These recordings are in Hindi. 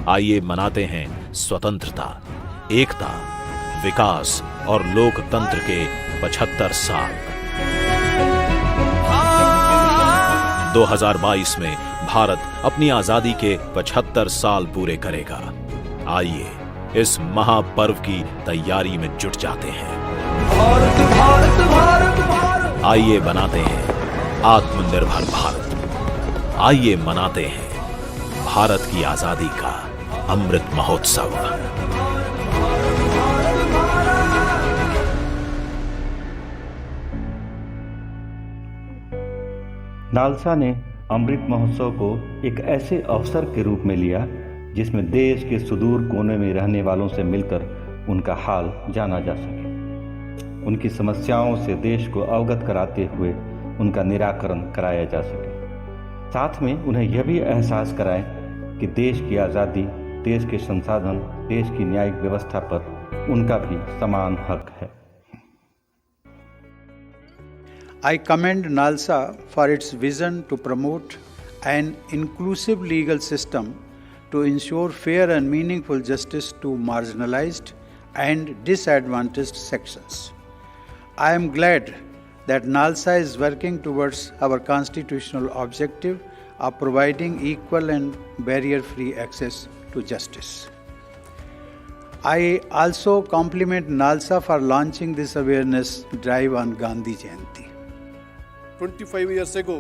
आइए मनाते हैं स्वतंत्रता, एकता, विकास और लोकतंत्र के 75 साल। 2022 में भारत अपनी आजादी के 75 साल पूरे करेगा। आइए इस महापर्व की तैयारी में जुट जाते हैं। भारत भारत भारत भारत, आइए बनाते हैं आत्मनिर्भर भारत। आइए मनाते हैं भारत की आजादी का अमृत महोत्सव। नालसा ने अमृत महोत्सव को एक ऐसे अवसर के रूप में लिया जिसमें देश के सुदूर कोने में रहने वालों से मिलकर उनका हाल जाना जा सके, उनकी समस्याओं से देश को अवगत कराते हुए उनका निराकरण कराया जा सके। साथ में उन्हें यह भी एहसास कराएं कि देश की आज़ादी, देश के संसाधन, देश की न्यायिक व्यवस्था पर उनका भी समान हक है। I commend NALSA for its vision to promote an inclusive legal system to ensure fair and meaningful justice to marginalized and disadvantaged sections. I am glad that NALSA is working towards our constitutional objective of providing equal and barrier-free access to justice. I also compliment NALSA for launching this awareness drive on Gandhi Jayanti. 25 years ago,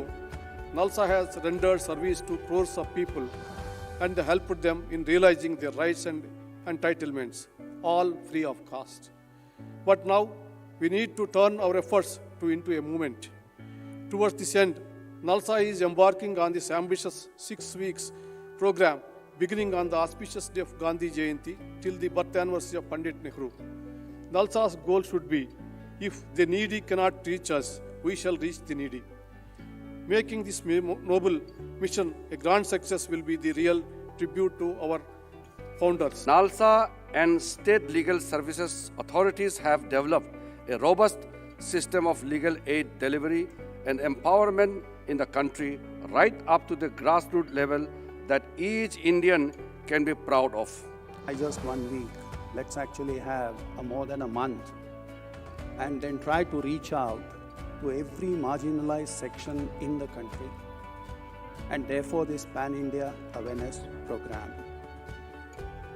NALSA has rendered service to crores of people and helped them in realizing their rights and entitlements, all free of cost. But now, we need to turn our efforts into a movement. Towards this end, NALSA is embarking on this ambitious 6 weeks program beginning on the auspicious day of Gandhi Jayanti till the birth anniversary of Pandit Nehru. NALSA's goal should be, if the needy cannot reach us, we shall reach the needy. Making this noble mission a grand success will be the real tribute to our founders. NALSA and state legal services authorities have developed a robust system of legal aid delivery and empowerment in the country right up to the grassroots level that each Indian can be proud of. Just 1 week, let's actually have more than a month and then try to reach out to every marginalized section in the country, and therefore this Pan-India awareness program.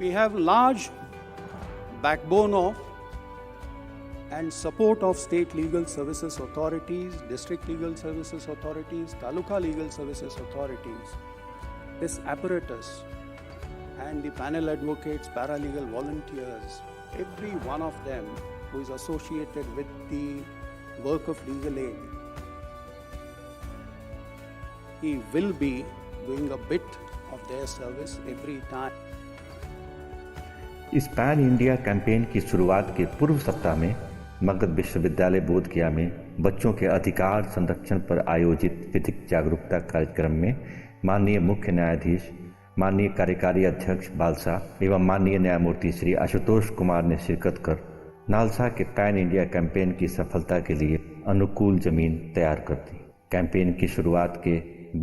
We have large backbone of and support of state legal services authorities, district legal services authorities, taluka legal services authorities. This apparatus and the panel advocates, paralegal volunteers, every one of them who is associated with the work of legal aid, he will be doing a bit of their service every time. इस पैन इंडिया कैंपेन की शुरुआत के पूर्व सप्ताह में मगध विश्वविद्यालय बोधगया में बच्चों के अधिकार संरक्षण पर आयोजित विधिक जागरूकता कार्यक्रम में माननीय मुख्य न्यायाधीश, माननीय कार्यकारी अध्यक्ष बालसा एवं माननीय न्यायमूर्ति श्री आशुतोष कुमार ने शिरकत कर नालसा के पैन इंडिया कैंपेन की सफलता के लिए अनुकूल जमीन तैयार कर दी। कैंपेन की शुरुआत के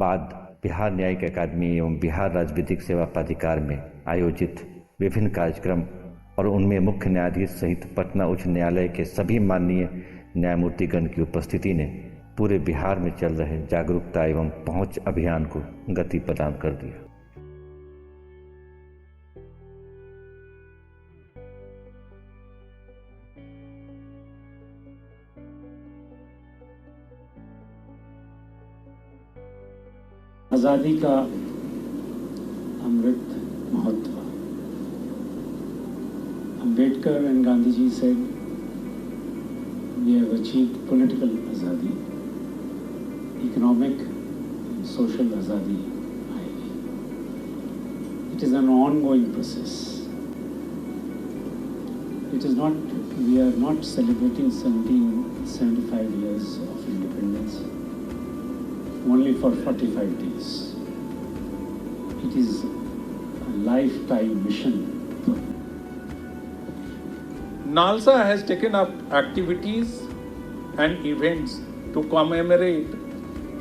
बाद बिहार न्यायिक अकादमी एवं बिहार राज्य विधिक सेवा प्राधिकार में आयोजित विभिन्न कार्यक्रम और उनमें मुख्य न्यायाधीश सहित पटना उच्च न्यायालय के सभी माननीय न्यायमूर्तिगण की उपस्थिति ने पूरे बिहार में चल रहे जागरूकता एवं पहुंच अभियान को गति प्रदान कर दिया। आज़ादी का Amrit Mahotsav. Ambedkar and Gandhiji said, we have achieved political azadi, economic and social azadi. It is an ongoing process. It is not, we are not celebrating 75 years of independence only for 45 days. It is a lifetime mission. NALSA has taken up activities and events to commemorate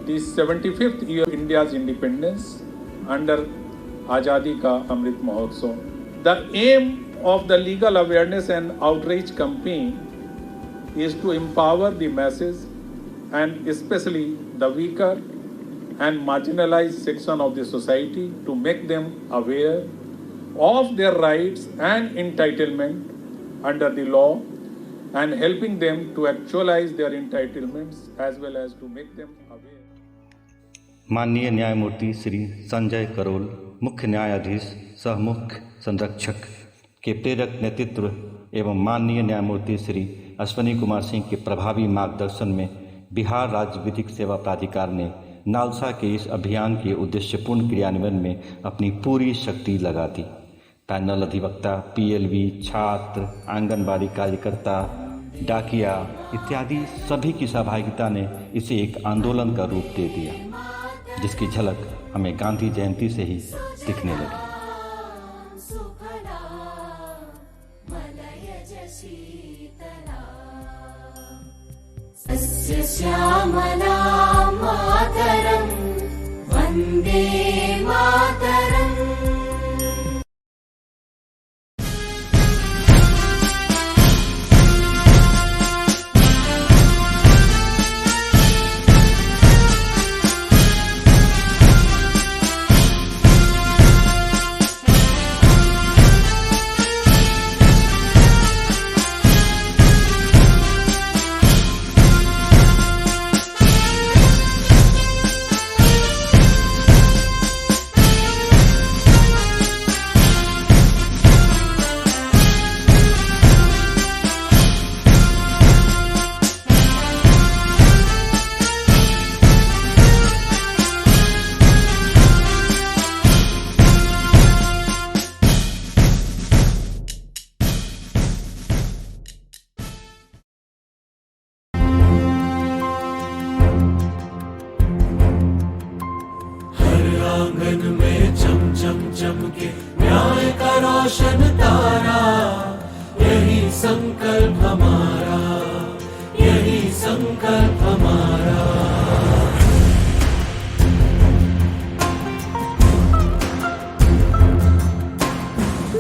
the 75th year of India's independence under Azadi Ka Amrit Mahotsav. The aim of the legal awareness and outreach campaign is to empower the masses and especially the weaker and marginalized section of the society to make them aware of their rights and entitlement under the law and helping them to actualize their entitlements as well as to make them aware. माननीय न्यायमूर्ति श्री संजय करोल, मुख्य न्यायाधीश सह मुख्य संरक्षक के प्रेरक नेतृत्व एवं माननीय न्यायमूर्ति श्री अश्विनी कुमार सिंह के प्रभावी मार्गदर्शन में बिहार राज्य विधिक सेवा प्राधिकार ने नालसा के इस अभियान के उद्देश्यपूर्ण क्रियान्वयन में अपनी पूरी शक्ति लगा दी। पैनल अधिवक्ता, पीएलवी, छात्र, आंगनबाड़ी कार्यकर्ता, डाकिया इत्यादि सभी की सहभागिता ने इसे एक आंदोलन का रूप दे दिया, जिसकी झलक हमें गांधी जयंती से ही दिखने लगी। सस्य श्यामला मातरं वन्दे मातरम्। आंगन में चम चम चम के न्याय का रोशन तारा, यही संकल्प हमारा, यही संकल्प हमारा।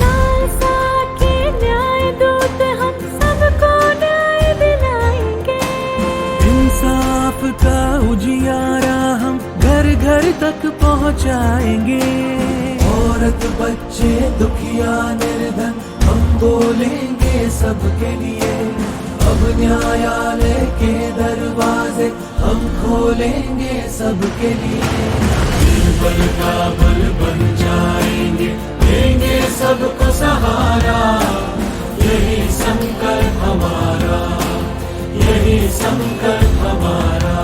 नालसा के न्याय दूत हम सबको न्याय दिलाएंगे, इंसाफ का उजियारा हम घर घर तक पहुंचाएंगे। औरत, बच्चे, दुखिया, निर्धन हम बोलेंगे सबके लिए। अब न्यायालय के दरवाजे हम खोलेंगे सबके लिए। निर्बल का बल बन जाएंगे, देंगे सबको सहारा, यही संकल्प हमारा, यही संकल्प हमारा।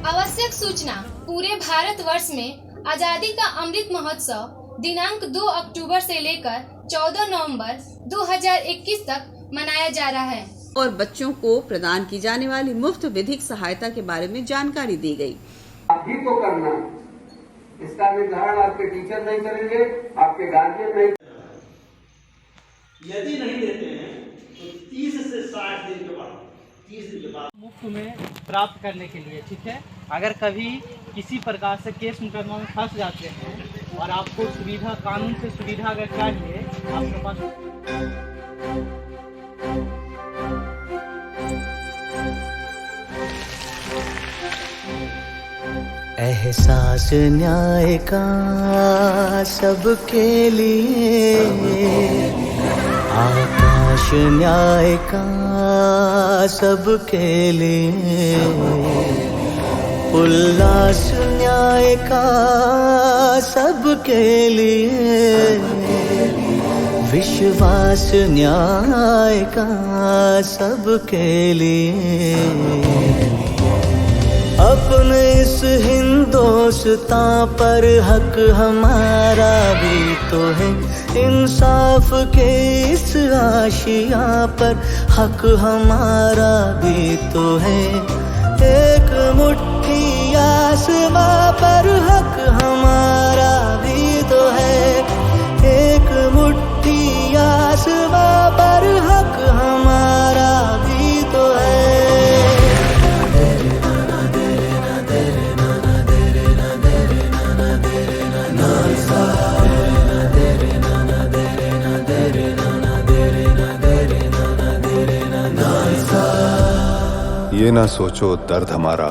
आवश्यक सूचना, पूरे भारतवर्ष में आजादी का अमृत महोत्सव दिनांक 2 अक्टूबर से लेकर 14 नवंबर 2021 तक मनाया जा रहा है और बच्चों को प्रदान की जाने वाली मुफ्त विधिक सहायता के बारे में जानकारी दी गई। आप ही को करना, इसका निर्धारण आपके टीचर नहीं करेंगे, आपके गार्जियन नहीं। यदि नहीं देते हैं तो 30 से 60 दिन के बाद, 30 दिन के बाद मुफ्त में प्राप्त करने के लिए, ठीक है। अगर कभी किसी प्रकार से केस मुकदमा में फंस जाते हैं और आपको सुविधा, कानून से सुविधा अगर चाहिए आपके पास, एहसास न्याय का सबके लिए, आकाश न्याय का सबके लिए, उल्लास न्याय का सबके लिए, विश्वास न्याय का सबके लिए। अपने इस हिंदुस्तान पर हक हमारा भी तो है, इंसाफ के इस आशिया पर हक हमारा भी तो है। एक मुट्ठी आसमां पर हक हमारा भी तो है, एक मुट्ठी आसमां पर हक हमारा भी तो है। इतना सोचो दर्द हमारा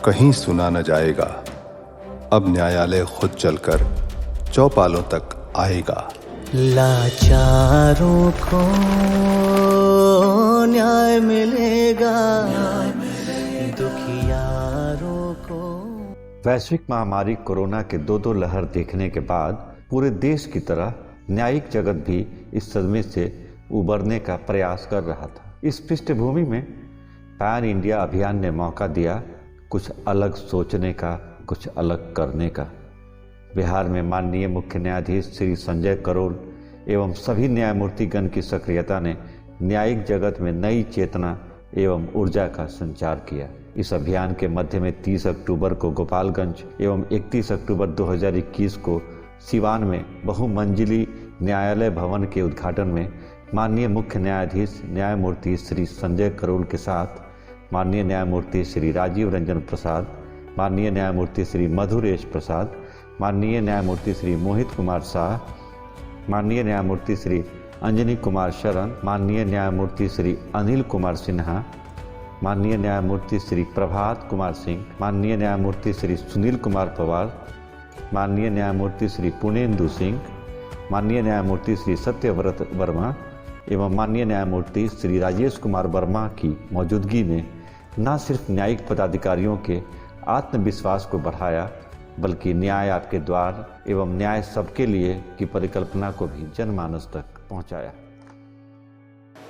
कहीं सुना न जाएगा, अब न्यायालय खुद चलकर चौपालों तक आएगा। लाचारों को न्याय मिलेगा, दुखियारों को। वैश्विक महामारी कोरोना के दो लहर देखने के बाद पूरे देश की तरह न्यायिक जगत भी इस सदमे से उबरने का प्रयास कर रहा था। इस पृष्ठभूमि में पैन इंडिया अभियान ने मौका दिया कुछ अलग सोचने का, कुछ अलग करने का। बिहार में माननीय मुख्य न्यायाधीश श्री संजय करोल एवं सभी न्यायमूर्तिगण की सक्रियता ने न्यायिक जगत में नई चेतना एवं ऊर्जा का संचार किया। इस अभियान के मध्य में 30 अक्टूबर को गोपालगंज एवं 31 अक्टूबर 2021 को सिवान में बहुमंजिली न्यायालय भवन के उद्घाटन में माननीय मुख्य न्यायाधीश न्यायमूर्ति श्री संजय करोल के साथ माननीय न्यायमूर्ति श्री राजीव रंजन प्रसाद, माननीय न्यायमूर्ति श्री मधुरेश प्रसाद, माननीय न्यायमूर्ति श्री मोहित कुमार शाह, माननीय न्यायमूर्ति श्री अंजनी कुमार शरण, माननीय न्यायमूर्ति श्री अनिल कुमार सिन्हा, माननीय न्यायमूर्ति श्री प्रभात कुमार सिंह, माननीय न्यायमूर्ति श्री सुनील कुमार पवार, माननीय न्यायमूर्ति श्री पुनेंदु सिंह, माननीय न्यायमूर्ति श्री सत्यव्रत वर्मा एवं माननीय न्यायमूर्ति श्री राजेश कुमार वर्मा की मौजूदगी में न सिर्फ न्यायिक पदाधिकारियों के आत्मविश्वास को बढ़ाया, बल्कि न्याय आपके द्वार एवं न्याय सबके लिए की परिकल्पना को भी जनमानस तक पहुंचाया।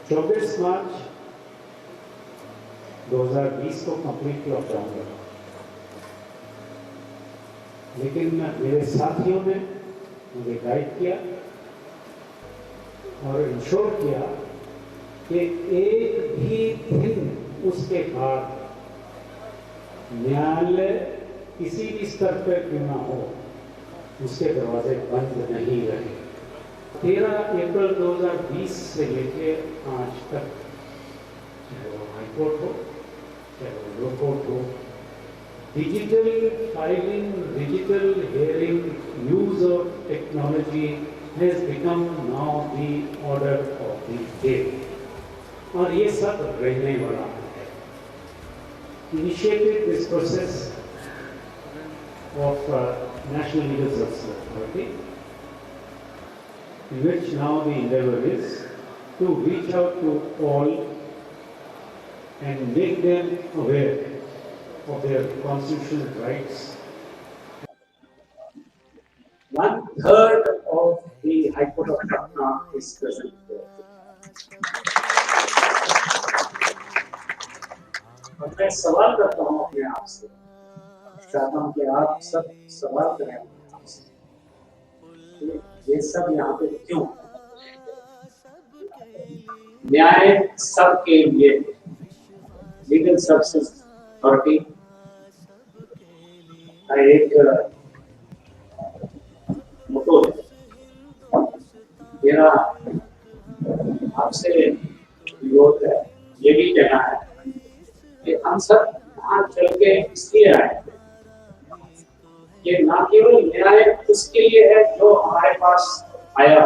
24 मार्च 2020 को कंप्लीट लॉकडाउन लगा, लेकिन मेरे साथियों ने मुझे गाइड किया और इंश्योर किया कि एक भी दिन उसके बाद न्यायालय किसी भी स्तर पर क्यों ना हो उसके दरवाजे बंद नहीं रहे। 13 अप्रैल 2020 से लेके आज तक, चाहे वो हाईकोर्ट हो चाहे वो लो कोर्ट हो, digital filing, digital hearing, use of technology has become now the order of the day, और ये सब रहने वाला है। Initiated this process of National Legal Services Authority, in which now the endeavor is to reach out to all and make them aware of their constitutional rights. 1/3 of the High Court of Patna is present here. और मैं सवाल करता हूँ अपने आप से, चाहता हूँ कि आप सब सवाल करें अपने आप से, ये सब यहाँ पे क्यों? न्याय सबके लिए, लीगल सर्विसेज अथॉरिटी का एक मोटो है। मेरा आपसे विरोध है, ये भी कहना है कि हम सब यहाँ चल के इसलिए आए, ये ना केवल न्याय उसके लिए है जो हमारे पास आया,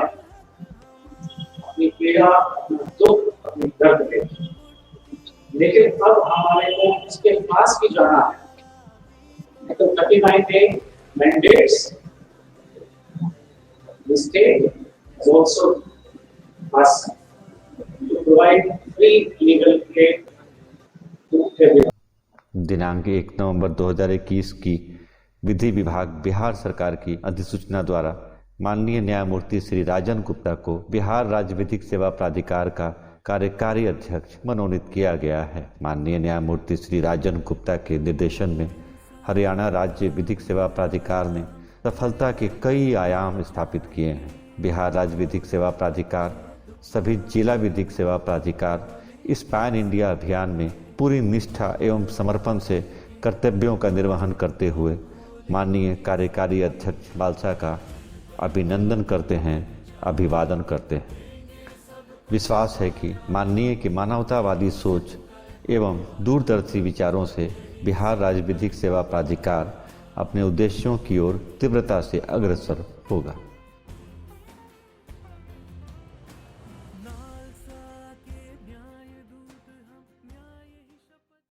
अपनी पीड़ा, अपना दुख, अपनी दर्द है, लेकिन अब हमारे को उसके पास भी जाना है। तो 39 day mandates the state has also asked to provide free legal aid to everyone. दिनांक 1 नवंबर 2021 की विधि विभाग बिहार सरकार की अधिसूचना द्वारा माननीय न्यायमूर्ति श्री राजन गुप्ता को बिहार राज्य विधिक सेवा प्राधिकार का कार्यकारी अध्यक्ष मनोनीत किया गया है। माननीय न्यायमूर्ति श्री राजन गुप्ता के निर्देशन में हरियाणा राज्य विधिक सेवा प्राधिकार ने सफलता के कई आयाम स्थापित किए हैं। बिहार राज्य विधिक सेवा प्राधिकार, सभी जिला विधिक सेवा प्राधिकार इस पैन इंडिया अभियान में पूरी निष्ठा एवं समर्पण से कर्तव्यों का निर्वहन करते हुए माननीय कार्यकारी अध्यक्ष बालसा का अभिनंदन करते हैं, अभिवादन करते हैं। विश्वास है कि माननीय की मानवतावादी सोच एवं दूरदर्शी विचारों से बिहार राज्य विधिक सेवा प्राधिकार अपने उद्देश्यों की ओर तीव्रता से अग्रसर होगा।